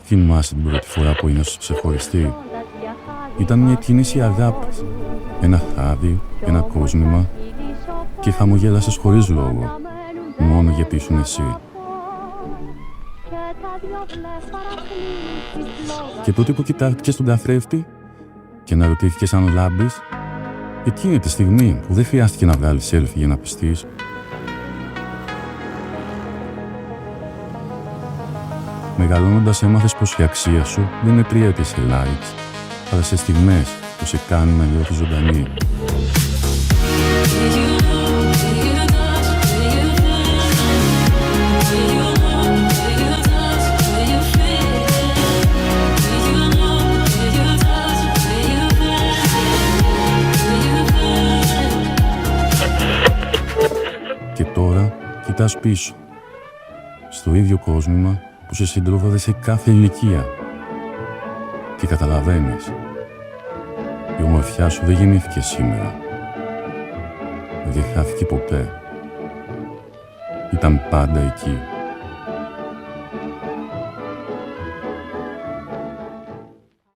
Θυμάσαι την πρώτη φορά που ένιωσες ξεχωριστή? Ήταν μια κίνηση αγάπης, ένα χάδι, ένα κόσμημα και χαμογέλασες χωρίς λόγο, μόνο γιατί ήσουν εσύ. Και τότε που κοιτάχτηκες στον καθρέφτη και να ρωτήθηκες αν λάμπεις, εκείνη τη στιγμή που δεν χρειάστηκε να βγάλεις selfie για να πιστείς, μεγαλώνοντας έμαθες πως η αξία σου δεν μετριέται σε likes, αλλά σε στιγμές που σε κάνουν να νιώθεις ζωντανή. Και τώρα κοιτάς πίσω, στο ίδιο κόσμημα που σε συντρόφαδε σε κάθε ηλικία και καταλαβαίνεις, η ομορφιά σου δεν γεννήθηκε σήμερα, δεν χάθηκε ποτέ, ήταν πάντα εκεί.